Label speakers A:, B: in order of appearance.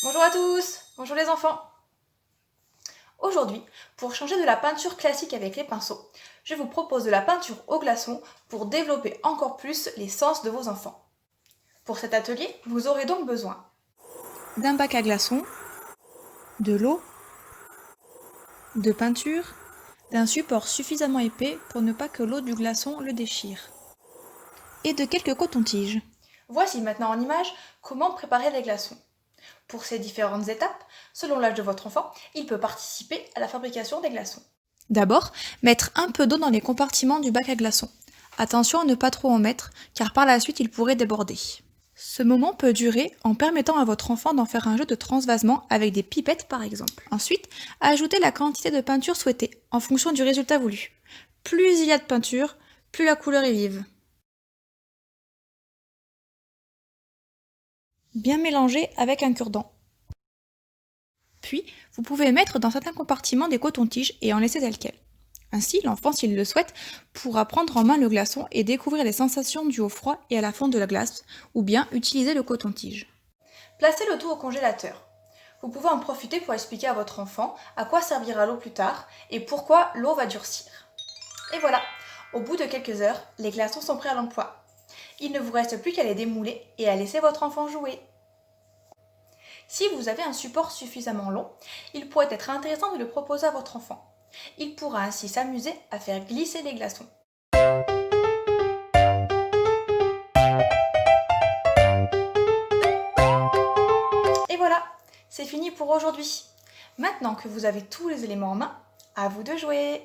A: Bonjour à tous, bonjour les enfants. Aujourd'hui, pour changer de la peinture classique avec les pinceaux, je vous propose de la peinture au glaçon pour développer encore plus les sens de vos enfants. Pour cet atelier, vous aurez donc besoin d'un bac à glaçons, de l'eau, de peinture, d'un support suffisamment épais pour ne pas que l'eau du glaçon le déchire, et de quelques cotons-tiges. Voici maintenant en image comment préparer les glaçons. Pour ces différentes étapes, selon l'âge de votre enfant, il peut participer à la fabrication des glaçons. D'abord, mettre un peu d'eau dans les compartiments du bac à glaçons. Attention à ne pas trop en mettre, car par la suite il pourrait déborder. Ce moment peut durer en permettant à votre enfant d'en faire un jeu de transvasement avec des pipettes par exemple. Ensuite, ajoutez la quantité de peinture souhaitée, en fonction du résultat voulu. Plus il y a de peinture, plus la couleur est vive. Bien mélanger avec un cure-dent. Puis, vous pouvez mettre dans certains compartiments des cotons-tiges et en laisser tel quel. Ainsi, l'enfant, s'il le souhaite, pourra prendre en main le glaçon et découvrir les sensations dues au froid et à la fonte de la glace, ou bien utiliser le coton-tige. Placez le tout au congélateur. Vous pouvez en profiter pour expliquer à votre enfant à quoi servira l'eau plus tard et pourquoi l'eau va durcir. Et voilà, au bout de quelques heures, les glaçons sont prêts à l'emploi. Il ne vous reste plus qu'à les démouler et à laisser votre enfant jouer. Si vous avez un support suffisamment long, il pourrait être intéressant de le proposer à votre enfant. Il pourra ainsi s'amuser à faire glisser les glaçons. Et voilà, c'est fini pour aujourd'hui. Maintenant que vous avez tous les éléments en main, à vous de jouer!